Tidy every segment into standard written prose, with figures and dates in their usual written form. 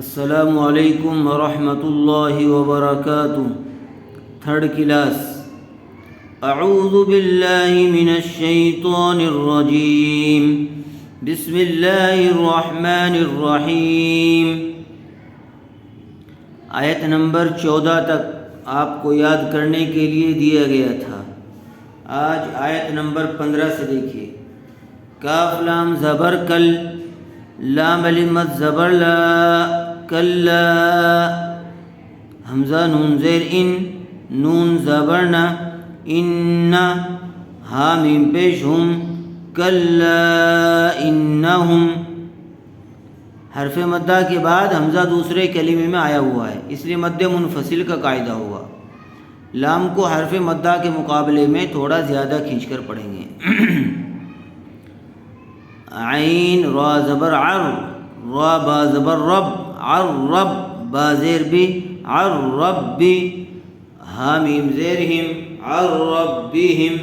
السلام علیکم ورحمۃ اللہ وبرکاتہ۔ Third class. اعوذ باللہ من الشیطان الرجیم، بسم اللہ الرحمن الرحیم۔ آیت نمبر 14 تک آپ کو یاد کرنے کے لیے دیا گیا تھا۔ آج آیت نمبر 15 سے دیکھیے۔ کاف لام زبر کل، لام الف مد زبر لا، کلا، حمزہ نون زیر ان، نون زبر نا، ان، ہا میم پیش ہم، کلا انہم۔ حرف مدہ کے بعد حمزہ دوسرے کلمے میں آیا ہوا ہے، اس لیے مد منفصل کا قاعدہ ہوگا۔ لام کو حرف مدہ کے مقابلے میں تھوڑا زیادہ کھینچ کر پڑھیں گے۔ عین را زبر عر، را با زبر رب، عرب، با زیر بی، عرب بی، ہا میم زیر ہم، عربہم۔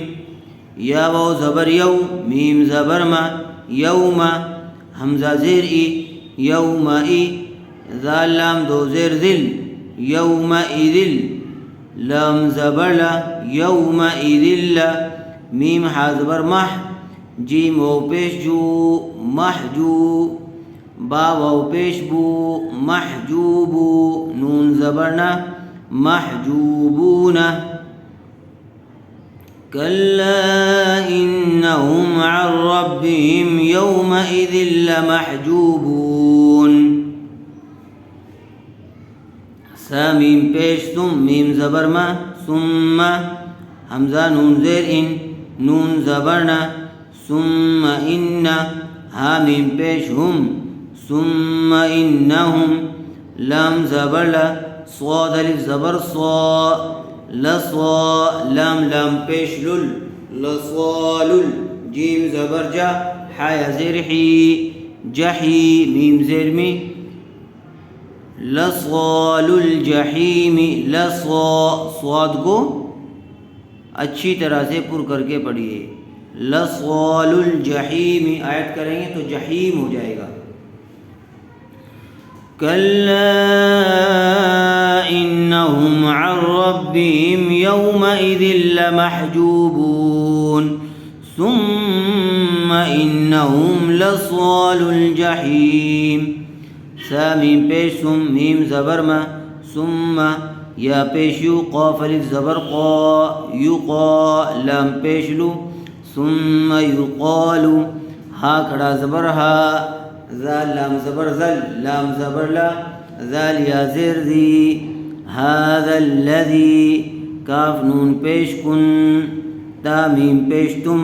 یا واو زبر یو، میم زبر ما، یوم، حمزہ زیر ای، یوم ای، ذال لام دو زیر ذل، یوم اذل، لام زبر لا، یوم اذل، میم ہا زبر مح، جیم واو پیش جو، محجو، با واو پیش بو، محجوبو، نون زبرنا، محجوبون۔ کلا انہم عن ربہم یومئذ لمحجوبون۔ سا میم پیش ثم، میم زبر ما، ثم، حمزہ نون زیر ان، نون زبرنا، ثم ان، ہا میم پیش ہم، ثم انہم، لام زبر لا، صاد الف زبر صا، لصا، لام لام پیش لل، لصالل، جیم زبر جا، حا زیر حی، جحی، میم زیر می، لصال الجحیم، لصا، صاد کو اچھی طرح سے پر کر کے پڑھیے، لصال الجحیم۔ آیت کریں گے تو جحیم ہو جائے گا۔ کلا انہم عن ربہم یومئذ لمحجوبون، ثم انہم لصال الجحیم۔ سا میم پیش ثم، میم زبر ما، ثم، یا پیش یو، قاف الف زبر قا، یقا، لام پیش لو، ثم یقال، ہا کھڑا زبر ہا، ذال لام زبر ذل، لام زبر لا، ذال یا زیر ذی، ھذا الذی، کاف نون پیش کن، تا میم پیش تم،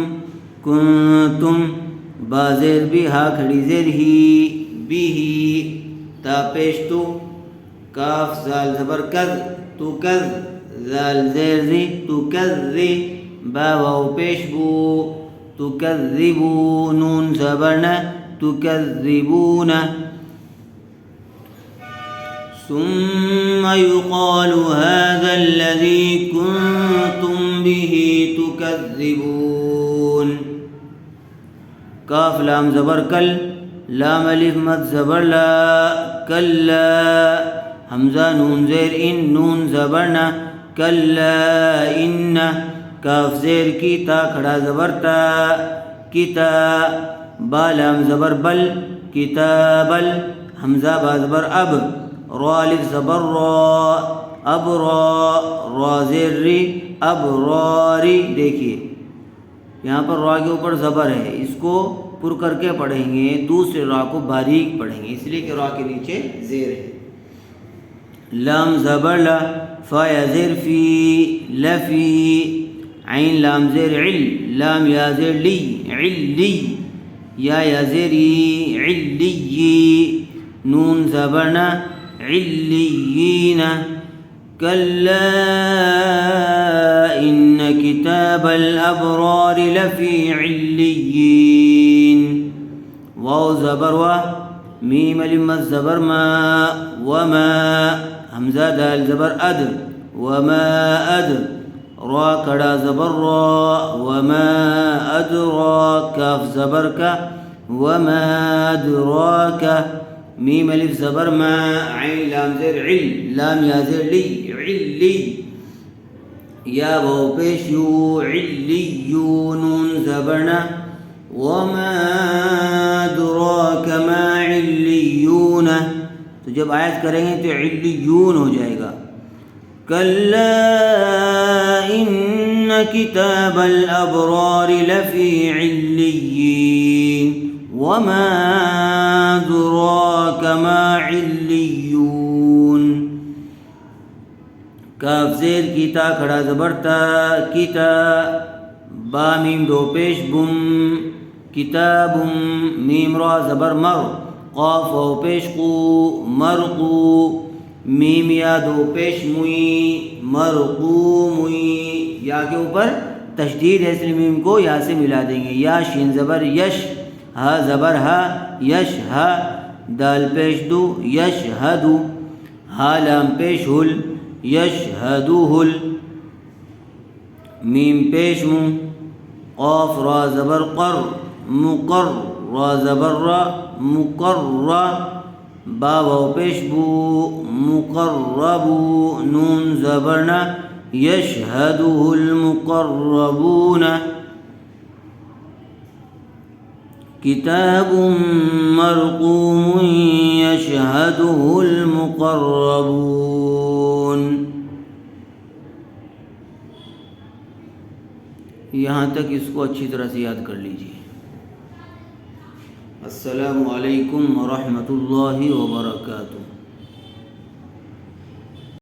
کنتم، با زیر بھی، ہا کھڑی زیر ہی، بھی، تا پیش تو، کاف زال زبر کذ، تو کذ، ذال زیر ذی، تو کذی، با واو پیش بو، تو کذبو، نون زبرنا، تو کذبون۔ ثم يقال هذا الذي كنتم به تكذبون۔ کاف لام زبر کل، لام الف مد زبر لا، کلا، حمزہ نون زیر ان، نون زبرنا، کلا ان، کاف زیر کی، تا کھڑا زبر تا، کتا، با لام زبر بل، کتابل، حمزہ با زبر اب، را الف زبر را، اب را، را زیر ری، اب راری۔ دیکھیے یہاں پر را کے اوپر زبر ہے، اس کو پر کر کے پڑھیں گے، دوسرے را کو باریک پڑھیں گے، اس لیے کہ را کے نیچے زیر ہے۔ لام زبر لا، فا یا زیر فی، لفی، عین لام زیر عل، لام یا زیر لی، علی، یا زیری، علی، نون زبرنا، علیین۔ کلا ان کتاب الابرار لفی علیین۔ واو زبر و، میم الف مد زبر ما، وما، حمزہ دال زبر اد، وما اد، را کڑا زبر را، وما ادراک، کاف زبر کا، وما ادراک، میم الف زبر ما، عین لام زیر عل، لام یا زیر لی، علی، یا واو پیش یو، علیون، نون زبر نا، وما ادراک ما علیون، تو جب آیت کریں گے تو علیون ہو جائے گا. کلا ان کتاب الابرار لفی علیین، وما ادراک ما علیون. کاف زیر کیتا کھڑا زبر تا، کیتا، با میم دو پیش بم، کتاب، میم را زبر مر، قاف و پیش قو، مرقو، میم یا دو پیش موئی، مرقوموئی، یا کے اوپر تشدید ہے اس لیے میم کو یا سے ملا دیں گے. یا شین زبر یش، ہا زبر ہا، یش ہا، دال پیش دو، یش ہدو، ہا لام پیش ہل، یش ہدو ہل، میم پیش مو، قاف را زبر قر، مقر، را زبر را، مقر را، با واو پیش بو، مقربو، نون زبرنا، یشہدہ المقربون. کتاب مرقوم یشہدہ المقربون. یہاں تک اس کو اچھی طرح سے یاد کر لیجیے. السلام علیکم ورحمۃ اللہ وبرکاتہ.